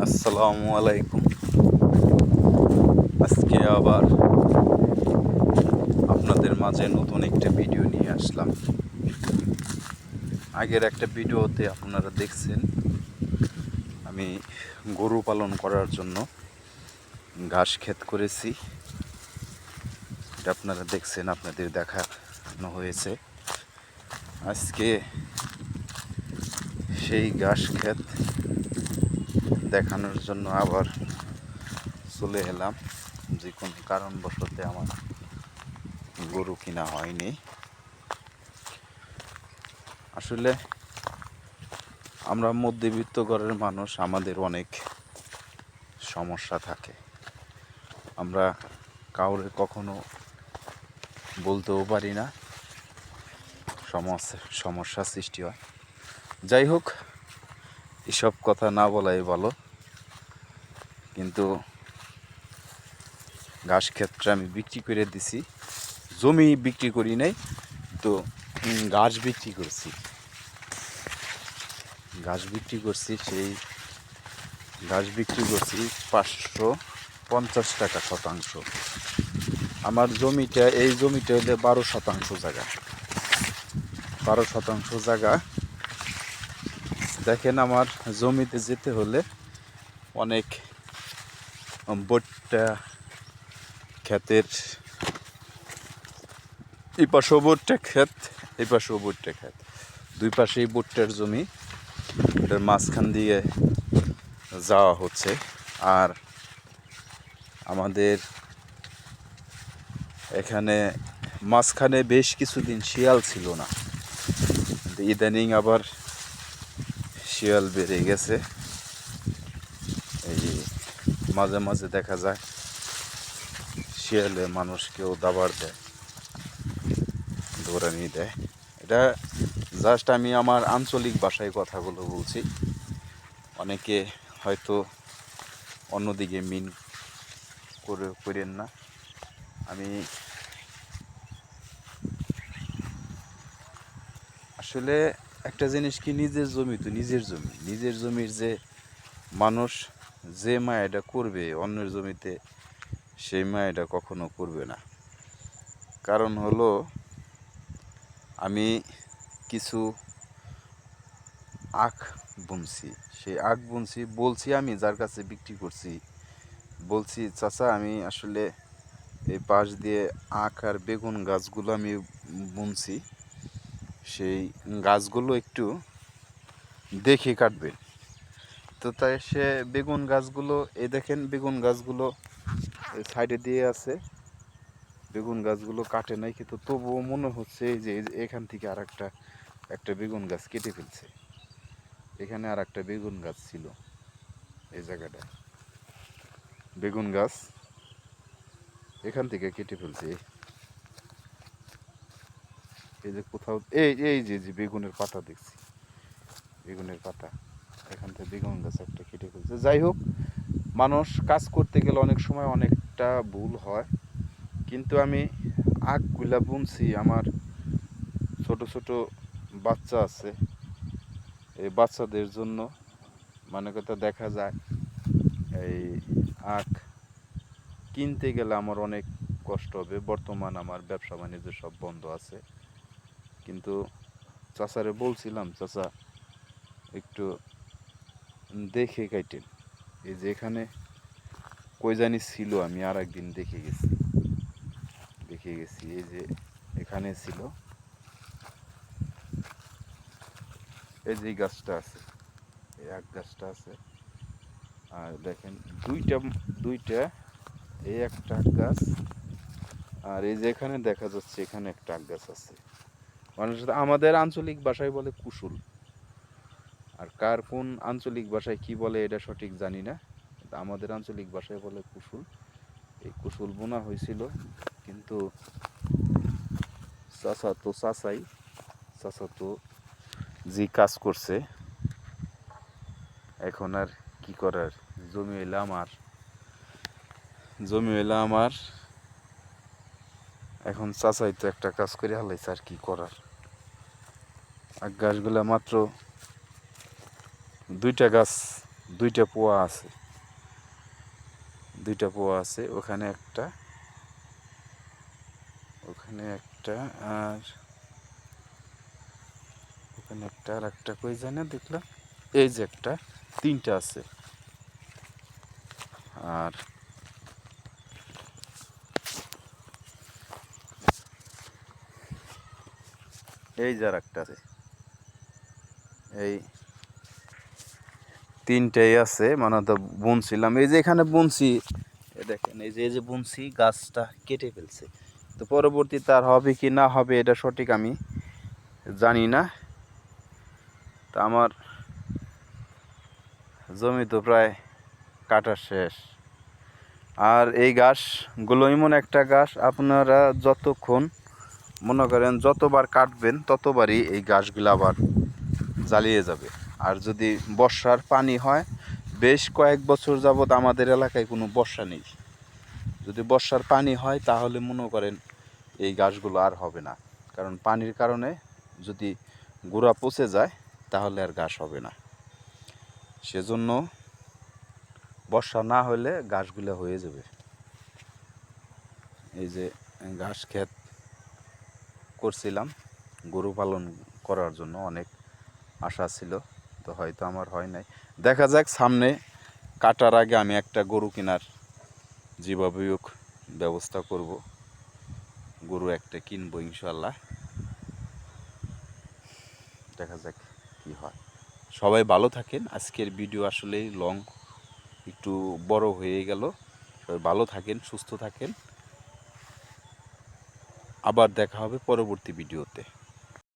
আসসালামু আলাইকুম। আজকে আবার আপনাদের মাঝে নতুন একটা ভিডিও নিয়ে আসলাম। আগের একটা ভিডিওতে আপনারা দেখছেন আমি গরু পালন করার জন্য ঘাস ক্ষেত করেছি। এটা আপনারা দেখছেন, আপনাদের দেখানো হয়েছে। আজকে সেই ঘাস ক্ষেত দেখানোর জন্য আবার চলে এলাম। যে কোনো কারণবশত আমার গরু কিনা হয়নি। আসলে আমরা মধ্যবিত্ত ঘরের মানুষ, আমাদের অনেক সমস্যা থাকে। আমরা কাউরে কখনো বলতেও পারি না, সমস্যা সৃষ্টি হয়। যাই হোক, এসব কথা না বলাই ভালো। কিন্তু ঘাস ক্ষেত্রে আমি বিক্রি করে দিছি, জমি বিক্রি করি নাই তো, ঘাস বিক্রি করছি। সেই ঘাস বিক্রি করছি 550 টাকা শতাংশ। আমার জমিটা, এই জমিটা হলে 12% জায়গা। 12% জায়গা। দেখেন, আমার জমিতে যেতে হলে অনেক ভুট্টা ক্ষেতের, এই পাশেও ভুট্টা ক্ষেত, এই পাশেও ভুট্টা ক্ষেত, দুই পাশেই ভুট্টার জমি। এটার মাঝখান দিয়ে যাওয়া হচ্ছে। আর আমাদের এখানে মাঝখানে বেশ কিছুদিন শিয়াল ছিল না, ইদানিং আবার শিয়াল বেড়ে গেছে। এই মাঝে মাঝে দেখা যায় শিয়ালে মানুষকেও দাবার দেয়, দৌড়ানি দেয়। এটা জাস্ট আমি আমার আঞ্চলিক ভাষায় কথাগুলো বলছি, অনেকে হয়তো অন্যদিকে মিন করেন না। আমি আসলে একটা জিনিস কি, নিজের জমি তো নিজের জমির যে মানুষ যে মায়াটা করবে অন্যের জমিতে, সেই মায়াটা কখনো করবে না। কারণ হলো, আমি কিছু আখ বুনছি, সেই আখ বুনছি, বলছি আমি যার কাছে বিক্রি করছি, বলছি চাচা আমি আসলে এই পাশ দিয়ে আখ আর বেগুন গাছগুলো আমি বুনছি, সেই গাছগুলো একটু দেখে কাটবেন। তো তাই সে বেগুন গাছগুলো, এই দেখেন বেগুন গাছগুলো সাইডে দিয়ে আছে, বেগুন গাছগুলো কাটে নাই, কিন্তু তবুও মনে হচ্ছে যে এখান থেকে আর একটা বেগুন গাছ কেটে ফেলছে। এখানে আর একটা বেগুন গাছ ছিল, এই জায়গাটায় বেগুন গাছ এখান থেকে কেটে ফেলছে। এই যে কোথাও এই যে বেগুনের পাতা দেখছি, বেগুনের পাতা, এখান থেকে বেগুন গাছ একটা কেটে ফেলছে। যাই হোক, মানুষ কাজ করতে গেলে অনেক সময় অনেকটা ভুল হয়। কিন্তু আমি আখগুলা বুনছি, আমার ছোট ছোট বাচ্চা আছে, এই বাচ্চাদের জন্য মানে কথা দেখা যায় এই আখ কিনতে গেলে আমার অনেক কষ্ট হবে। বর্তমান আমার ব্যবসা বাণিজ্য সব বন্ধ আছে, কিন্তু চাচারে বলছিলাম, চাচা একটু দেখে কাইটেন। এই যে এখানে কই জানি ছিল, আমি আর একদিন দেখে গেছি, এই যে এখানে ছিল, এই যে গাছটা আছে, এই আখ গাছটা আছে। আর দেখেন দুইটা এই একটা আখ গাছ, আর এই যে এখানে দেখা যাচ্ছে এখানে একটা আখ গাছ আছে। মানুষ আমাদের আঞ্চলিক ভাষায় বলে কুশুল, আর কার কোন আঞ্চলিক ভাষায় কি বলে এটা সঠিক জানি না, আমাদের আঞ্চলিক ভাষায় বলে কুশুল। এই কুশুল বোনা হয়েছিল, কিন্তু চাচা তো যে কাজ করছে, এখন আর কি করার, জমি হইলো আমার, এখন চাচাই তো একটা কাজ করে হালাইছে, আর কি করার। আর গাছগুলা মাত্র দুইটা গাছ দুইটা পোয়া আছে, দুইটা পোয়া আছে, ওখানে একটা, ওখানে একটা, আর ওখানে একটা, আর একটা কই যায় না দেখলাম, এই যে একটা, তিনটা আছে। আর এই যে আর একটা আছে, এই তিনটাই আছে, মানে তো বুনছিলাম, এই যে এখানে বুনছি, দেখেন এই যে বুনছি, গাছটা কেটে ফেলছে। তো পরবর্তীতে আর হবে কি না হবে এটা সঠিক আমি জানি না। তা আমার জমি তো প্রায় কাটা শেষ। আর এই গাছগুলো এমন একটা গাছ, আপনারা যতক্ষণ মনে করেন যতবার কাটবেন ততবারই এই গাছগুলো আবার জ্বালিয়ে যাবে। আর যদি বর্ষার পানি হয়, বেশ কয়েক বছর যাবৎ আমাদের এলাকায় কোনো বর্ষা নেই, যদি বর্ষার পানি হয় তাহলে মনে করেন এই গাছগুলো আর হবে না, কারণ পানির কারণে যদি গোড়া পচে যায় তাহলে আর ঘাস হবে না। সেজন্য বর্ষা না হলে ঘাসগুলো হয়ে যাবে। এই যে ঘাস ক্ষেত করছিলাম গরু পালন করার জন্য, অনেক আশা ছিল, তো হয়তো আমার হয় নাই। দেখা যাক, সামনে কাটার আগে আমি একটা গরু কেনার যেভাবে হোক ব্যবস্থা করব, গরু একটা কিনবো ইনশাল্লাহ। দেখা যাক কি হয়। সবাই ভালো থাকেন। আজকের ভিডিও আসলেই লং, একটু বড় হয়ে গেল। সবাই ভালো থাকেন, সুস্থ থাকেন। আবার দেখা হবে পরবর্তী ভিডিওতে।